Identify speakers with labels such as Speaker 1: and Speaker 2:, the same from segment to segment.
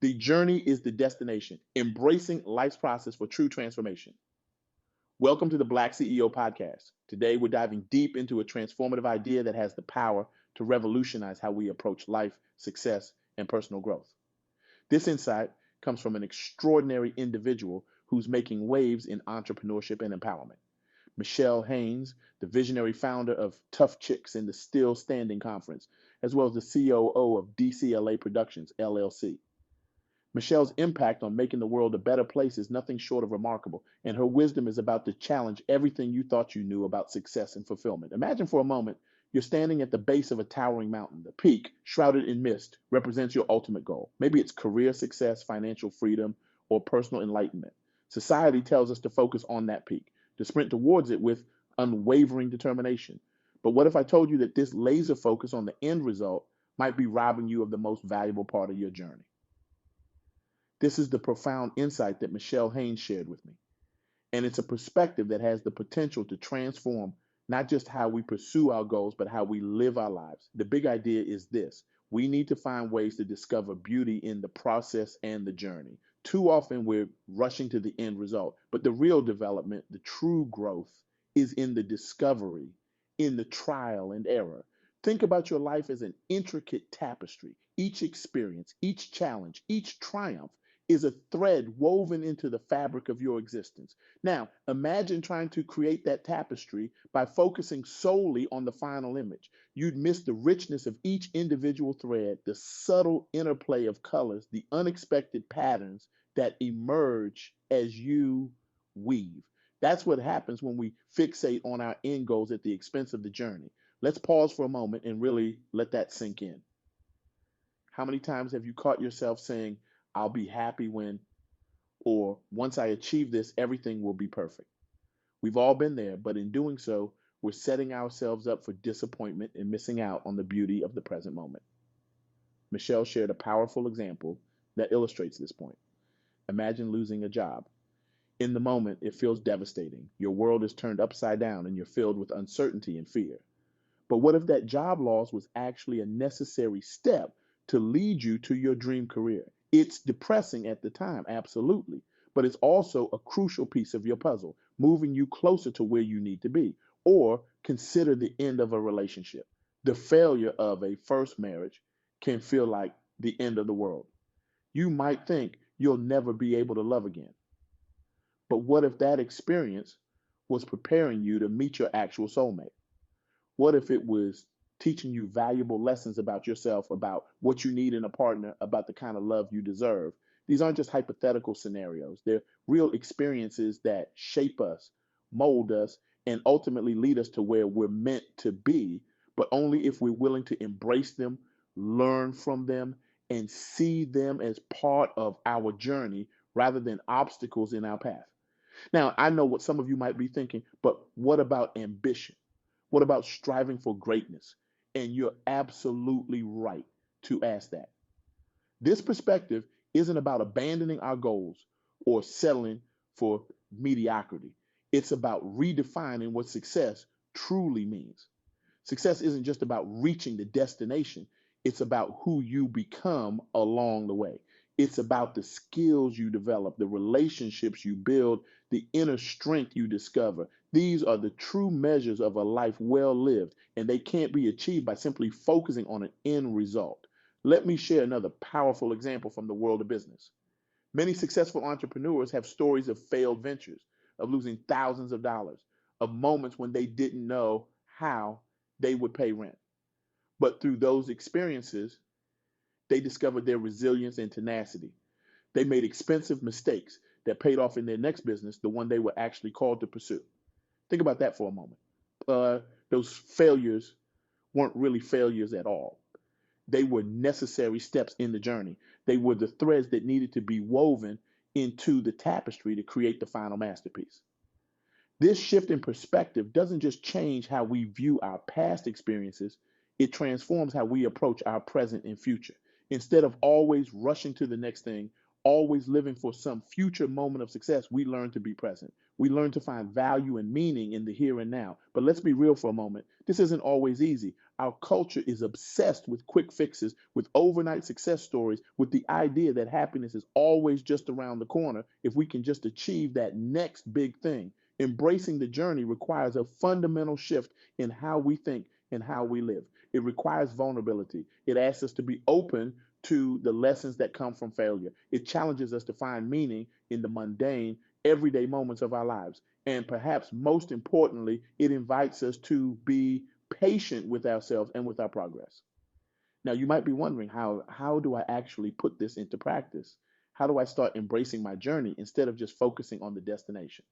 Speaker 1: The journey is the destination, embracing life's process for true transformation. Welcome to the BlackCEO Podcast. Today, we're diving deep into a transformative idea that has the power to revolutionize how we approach life, success, and personal growth. This insight comes from an extraordinary individual who's making waves in entrepreneurship and empowerment. Michelle Haynes, the visionary founder of Tough Chicks and the Still Standing Conference, as well as the COO of DCLA Productions, LLC. Michelle's impact on making the world a better place is nothing short of remarkable, and her wisdom is about to challenge everything you thought you knew about success and fulfillment. Imagine for a moment you're standing at the base of a towering mountain. The peak, shrouded in mist, represents your ultimate goal. Maybe it's career success, financial freedom, or personal enlightenment. Society tells us to focus on that peak, to sprint towards it with unwavering determination. But what if I told you that this laser focus on the end result might be robbing you of the most valuable part of your journey? This is the profound insight that Michelle Haynes shared with me. And it's a perspective that has the potential to transform not just how we pursue our goals, but how we live our lives. The big idea is this: we need to find ways to discover beauty in the process and the journey. Too often we're rushing to the end result, but the real development, the true growth, is in the discovery, in the trial and error. Think about your life as an intricate tapestry. Each experience, each challenge, each triumph is a thread woven into the fabric of your existence. Now, imagine trying to create that tapestry by focusing solely on the final image. You'd miss the richness of each individual thread, the subtle interplay of colors, the unexpected patterns that emerge as you weave. That's what happens when we fixate on our end goals at the expense of the journey. Let's pause for a moment and really let that sink in. How many times have you caught yourself saying, I'll be happy when, or once I achieve this, everything will be perfect? We've all been there, but in doing so, we're setting ourselves up for disappointment and missing out on the beauty of the present moment. Michelle shared a powerful example that illustrates this point. Imagine losing a job. In the moment, it feels devastating. Your world is turned upside down and you're filled with uncertainty and fear. But what if that job loss was actually a necessary step to lead you to your dream career? It's depressing at the time, absolutely, but it's also a crucial piece of your puzzle, moving you closer to where you need to be. Or consider the end of a relationship. The failure of a first marriage can feel like the end of the world. You might think you'll never be able to love again. But what if that experience was preparing you to meet your actual soulmate? What if it was teaching you valuable lessons about yourself, about what you need in a partner, about the kind of love you deserve? These aren't just hypothetical scenarios. They're real experiences that shape us, mold us, and ultimately lead us to where we're meant to be, but only if we're willing to embrace them, learn from them, and see them as part of our journey rather than obstacles in our path. Now, I know what some of you might be thinking, but what about ambition? What about striving for greatness? And you're absolutely right to ask that. This perspective isn't about abandoning our goals or settling for mediocrity. It's about redefining what success truly means. Success isn't just about reaching the destination, it's about who you become along the way. It's about the skills you develop, the relationships you build, the inner strength you discover. These are the true measures of a life well lived, and they can't be achieved by simply focusing on an end result. Let me share another powerful example from the world of business. Many successful entrepreneurs have stories of failed ventures, of losing thousands of dollars, of moments when they didn't know how they would pay rent. But through those experiences, they discovered their resilience and tenacity. They made expensive mistakes that paid off in their next business, the one they were actually called to pursue. Think about that for a moment. Those failures weren't really failures at all. They were necessary steps in the journey. They were the threads that needed to be woven into the tapestry to create the final masterpiece. This shift in perspective doesn't just change how we view our past experiences, it transforms how we approach our present and future. Instead of always rushing to the next thing, always living for some future moment of success, we learn to be present. We learn to find value and meaning in the here and now. But let's be real for a moment. This isn't always easy. Our culture is obsessed with quick fixes, with overnight success stories, with the idea that happiness is always just around the corner if we can just achieve that next big thing. Embracing the journey requires a fundamental shift in how we think and how we live. It requires vulnerability. It asks us to be open to the lessons that come from failure. It challenges us to find meaning in the mundane, everyday moments of our lives. And perhaps most importantly, it invites us to be patient with ourselves and with our progress. Now, you might be wondering, how do I actually put this into practice? How do I start embracing my journey instead of just focusing on the destination?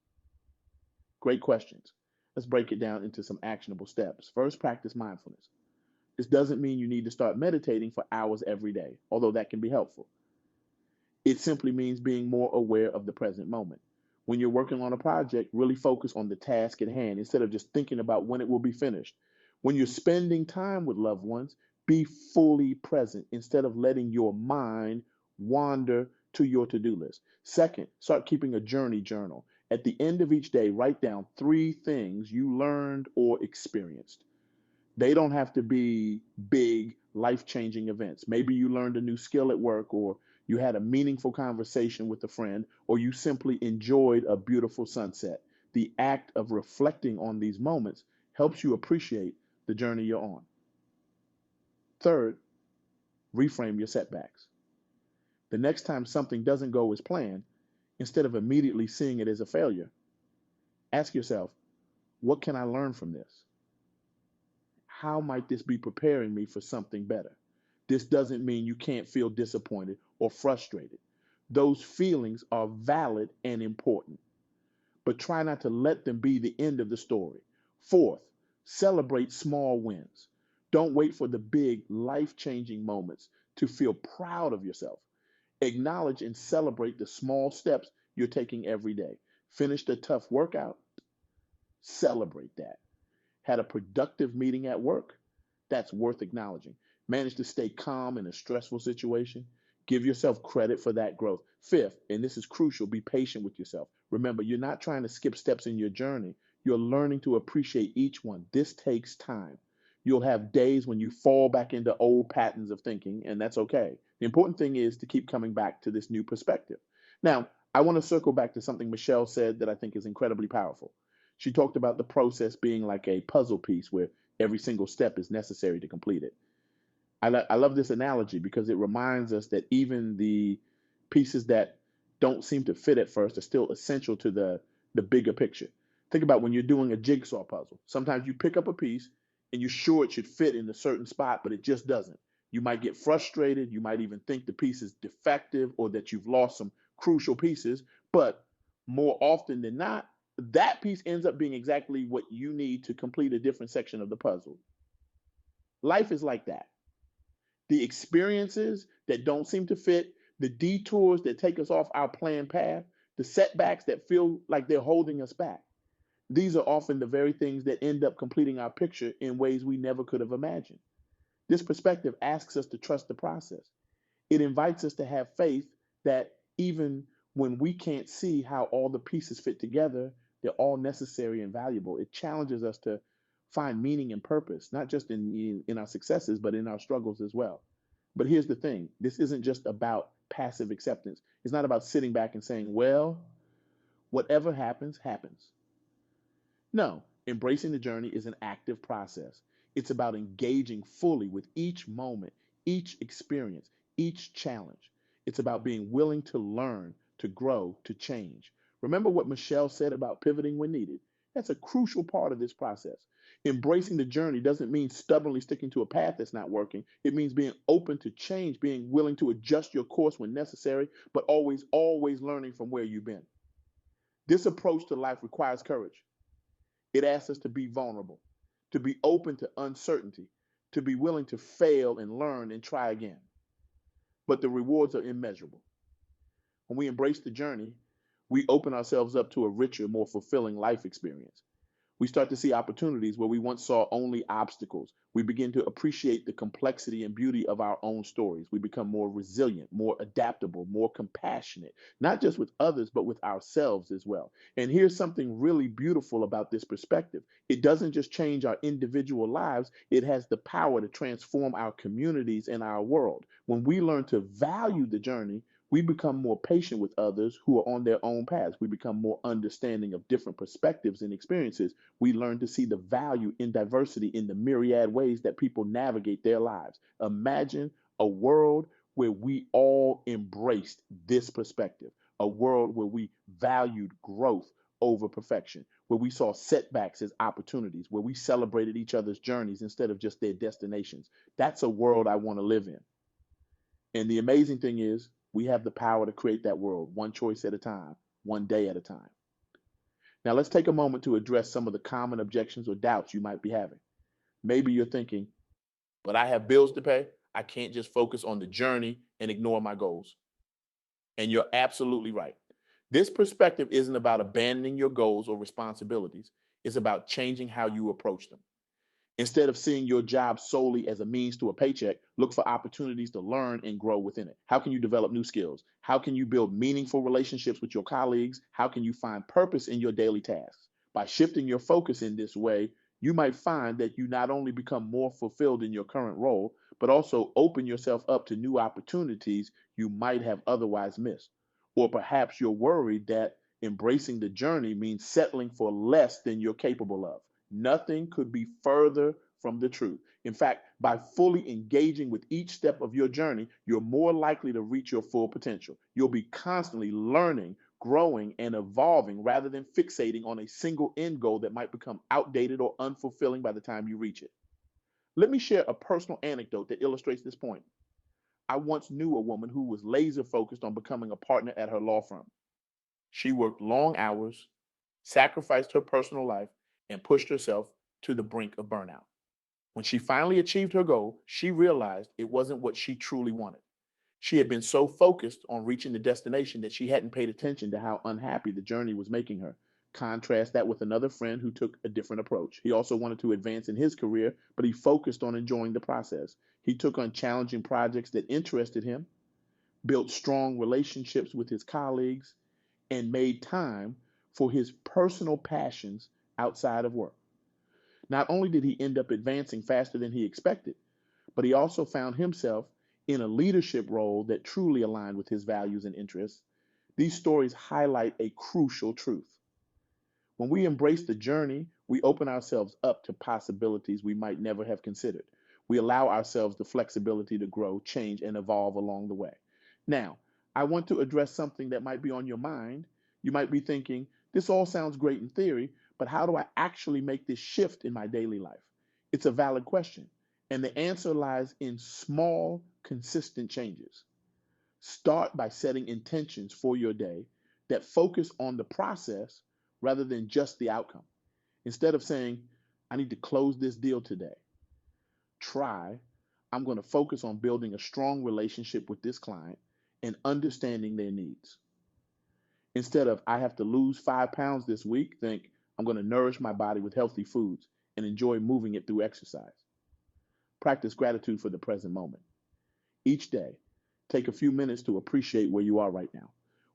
Speaker 1: Great questions. Let's break it down into some actionable steps. First, practice mindfulness. This doesn't mean you need to start meditating for hours every day, although that can be helpful. It simply means being more aware of the present moment. When you're working on a project, really focus on the task at hand instead of just thinking about when it will be finished. When you're spending time with loved ones, be fully present instead of letting your mind wander to your to-do list. Second, start keeping a journal. At the end of each day, write down 3 things you learned or experienced. They don't have to be big, life changing events. Maybe you learned a new skill at work, or you had a meaningful conversation with a friend, or you simply enjoyed a beautiful sunset. The act of reflecting on these moments helps you appreciate the journey you're on. Third, reframe your setbacks. The next time something doesn't go as planned, instead of immediately seeing it as a failure, ask yourself, what can I learn from this? How might this be preparing me for something better? This doesn't mean you can't feel disappointed or frustrated. Those feelings are valid and important, but try not to let them be the end of the story. Fourth, celebrate small wins. Don't wait for the big, life changing moments to feel proud of yourself. Acknowledge and celebrate the small steps you're taking every day. Finished a tough workout? Celebrate that. Had a productive meeting at work? That's worth acknowledging. Managed to stay calm in a stressful situation? Give yourself credit for that growth. Fifth, and this is crucial, be patient with yourself. Remember, you're not trying to skip steps in your journey. You're learning to appreciate each one. This takes time. You'll have days when you fall back into old patterns of thinking, and that's okay. The important thing is to keep coming back to this new perspective. Now, I want to circle back to something Michelle said that I think is incredibly powerful. She talked about the process being like a puzzle piece where every single step is necessary to complete it. I love this analogy because it reminds us that even the pieces that don't seem to fit at first are still essential to the bigger picture. Think about when you're doing a jigsaw puzzle. Sometimes you pick up a piece and you're sure it should fit in a certain spot, but it just doesn't. You might get frustrated. You might even think the piece is defective or that you've lost some crucial pieces. But more often than not, that piece ends up being exactly what you need to complete a different section of the puzzle. Life is like that. The experiences that don't seem to fit, the detours that take us off our planned path, the setbacks that feel like they're holding us back. These are often the very things that end up completing our picture in ways we never could have imagined. This perspective asks us to trust the process. It invites us to have faith that even when we can't see how all the pieces fit together, they're all necessary and valuable. It challenges us to find meaning and purpose, not just in our successes, but in our struggles as well. But here's the thing, this isn't just about passive acceptance. It's not about sitting back and saying, well, whatever happens, happens. No, embracing the journey is an active process. It's about engaging fully with each moment, each experience, each challenge. It's about being willing to learn, to grow, to change. Remember what Michelle said about pivoting when needed? That's a crucial part of this process. Embracing the journey doesn't mean stubbornly sticking to a path that's not working. It means being open to change, being willing to adjust your course when necessary, but always learning from where you've been. This approach to life requires courage. It asks us to be vulnerable, to be open to uncertainty, to be willing to fail and learn and try again. But the rewards are immeasurable. When we embrace the journey, we open ourselves up to a richer, more fulfilling life experience. We start to see opportunities where we once saw only obstacles. We begin to appreciate the complexity and beauty of our own stories. We become more resilient, more adaptable, more compassionate, not just with others, but with ourselves as well. And here's something really beautiful about this perspective: it doesn't just change our individual lives, it has the power to transform our communities and our world. When we learn to value the journey, we become more patient with others who are on their own paths. We become more understanding of different perspectives and experiences. We learn to see the value in diversity in the myriad ways that people navigate their lives. Imagine a world where we all embraced this perspective, a world where we valued growth over perfection, where we saw setbacks as opportunities, where we celebrated each other's journeys instead of just their destinations. That's a world I want to live in. And the amazing thing is, we have the power to create that world, one choice at a time, one day at a time. Now, let's take a moment to address some of the common objections or doubts you might be having. Maybe you're thinking, but I have bills to pay. I can't just focus on the journey and ignore my goals. And you're absolutely right. This perspective isn't about abandoning your goals or responsibilities. It's about changing how you approach them. Instead of seeing your job solely as a means to a paycheck, look for opportunities to learn and grow within it. How can you develop new skills? How can you build meaningful relationships with your colleagues? How can you find purpose in your daily tasks? By shifting your focus in this way, you might find that you not only become more fulfilled in your current role, but also open yourself up to new opportunities you might have otherwise missed. Or perhaps you're worried that embracing the journey means settling for less than you're capable of. Nothing could be further from the truth. In fact, by fully engaging with each step of your journey, you're more likely to reach your full potential. You'll be constantly learning, growing, and evolving rather than fixating on a single end goal that might become outdated or unfulfilling by the time you reach it. Let me share a personal anecdote that illustrates this point. I once knew a woman who was laser focused on becoming a partner at her law firm. She worked long hours, sacrificed her personal life, and pushed herself to the brink of burnout. When she finally achieved her goal, she realized it wasn't what she truly wanted. She had been so focused on reaching the destination that she hadn't paid attention to how unhappy the journey was making her. Contrast that with another friend who took a different approach. He also wanted to advance in his career, but he focused on enjoying the process. He took on challenging projects that interested him, built strong relationships with his colleagues, and made time for his personal passions outside of work. Not only did he end up advancing faster than he expected, but he also found himself in a leadership role that truly aligned with his values and interests. These stories highlight a crucial truth. When we embrace the journey, we open ourselves up to possibilities we might never have considered. We allow ourselves the flexibility to grow, change, and evolve along the way. Now, I want to address something that might be on your mind. You might be thinking, this all sounds great in theory, but how do I actually make this shift in my daily life? It's a valid question, and the answer lies in small, consistent changes. Start by setting intentions for your day that focus on the process rather than just the outcome. Instead of saying, I need to close this deal today, try, I'm going to focus on building a strong relationship with this client and understanding their needs. Instead of, I have to lose 5 pounds this week, think, I'm going to nourish my body with healthy foods and enjoy moving it through exercise. Practice gratitude for the present moment. Each day, take a few minutes to appreciate where you are right now.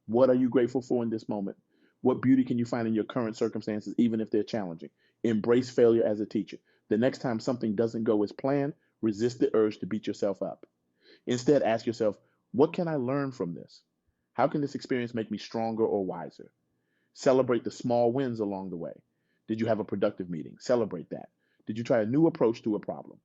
Speaker 1: What are you grateful for in this moment? What beauty can you find in your current circumstances, even if they're challenging? Embrace failure as a teacher. The next time something doesn't go as planned, resist the urge to beat yourself up. Instead, ask yourself, what can I learn from this? How can this experience make me stronger or wiser? Celebrate the small wins along the way. Did you have a productive meeting? Celebrate that. Did you try a new approach to a problem?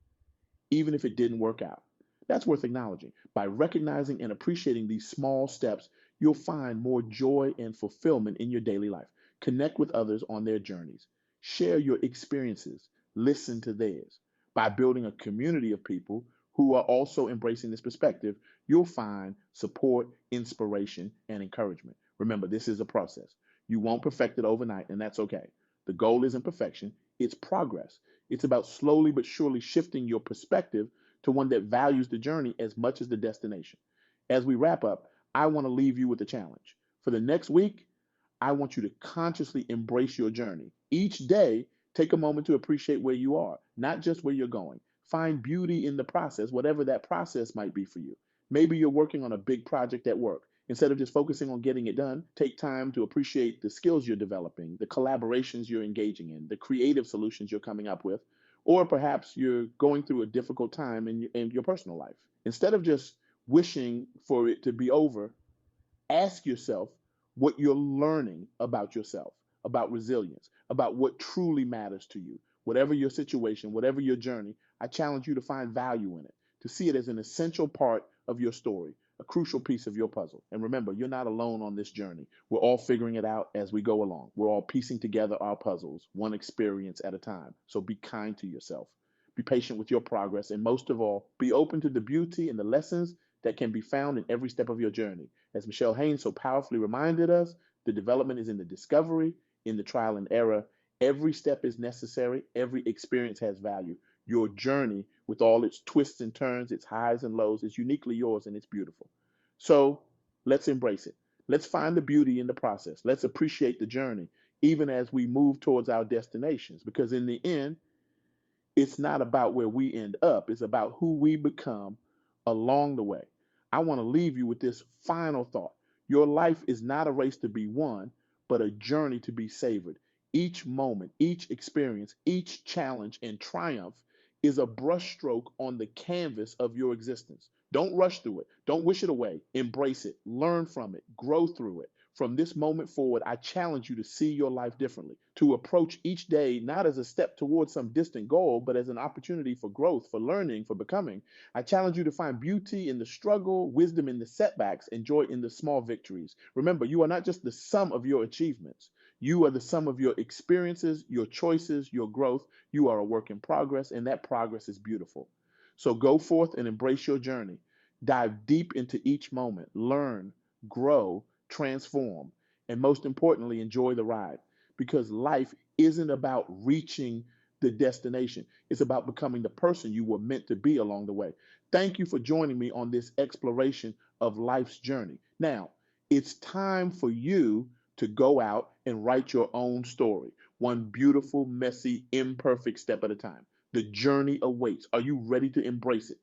Speaker 1: Even if it didn't work out, that's worth acknowledging. By recognizing and appreciating these small steps, you'll find more joy and fulfillment in your daily life. Connect with others on their journeys. Share your experiences. Listen to theirs. By building a community of people who are also embracing this perspective, you'll find support, inspiration, and encouragement. Remember, this is a process. You won't perfect it overnight, and that's okay. The goal isn't perfection, it's progress. It's about slowly but surely shifting your perspective to one that values the journey as much as the destination. As we wrap up, I want to leave you with a challenge. For the next week, I want you to consciously embrace your journey. Each day, Take a moment to appreciate where you are, not just where you're going. Find beauty in the process, whatever that process might be for you. Maybe you're working on a big project at work. Instead of just focusing on getting it done, take time to appreciate the skills you're developing, the collaborations you're engaging in, the creative solutions you're coming up with, or perhaps you're going through a difficult time in your personal life. Instead of just wishing for it to be over, ask yourself what you're learning about yourself, about resilience, about what truly matters to you. Whatever your situation, whatever your journey, I challenge you to find value in it, to see it as an essential part of your story, a crucial piece of your puzzle. And remember, you're not alone on this journey. We're all figuring it out as we go along. We're all piecing together our puzzles, one experience at a time. So be kind to yourself. Be patient with your progress. And most of all, be open to the beauty and the lessons that can be found in every step of your journey. As Michelle Haynes so powerfully reminded us, the development is in the discovery, in the trial and error. Every step is necessary. Every experience has value. Your journey, with all its twists and turns, its highs and lows, is uniquely yours and it's beautiful. So let's embrace it. Let's find the beauty in the process. Let's appreciate the journey, even as we move towards our destinations, because in the end, it's not about where we end up, it's about who we become along the way. I want to leave you with this final thought. Your life is not a race to be won, but a journey to be savored. Each moment, each experience, each challenge and triumph is a brushstroke on the canvas of your existence. Don't rush through it. Don't wish it away. Embrace it. Learn from it. Grow through it. From this moment forward, I challenge you to see your life differently, to approach each day not as a step towards some distant goal, but as an opportunity for growth, for learning, for becoming. I challenge you to find beauty in the struggle, wisdom in the setbacks, and joy in the small victories. Remember, you are not just the sum of your achievements. You are the sum of your experiences, your choices, your growth. You are a work in progress, and that progress is beautiful. So go forth and embrace your journey. Dive deep into each moment. Learn, grow, transform, and most importantly, enjoy the ride. Because life isn't about reaching the destination, it's about becoming the person you were meant to be along the way. Thank you for joining me on this exploration of life's journey. Now, it's time for you to go out and write your own story, one beautiful, messy, imperfect step at a time. The journey awaits. Are you ready to embrace it?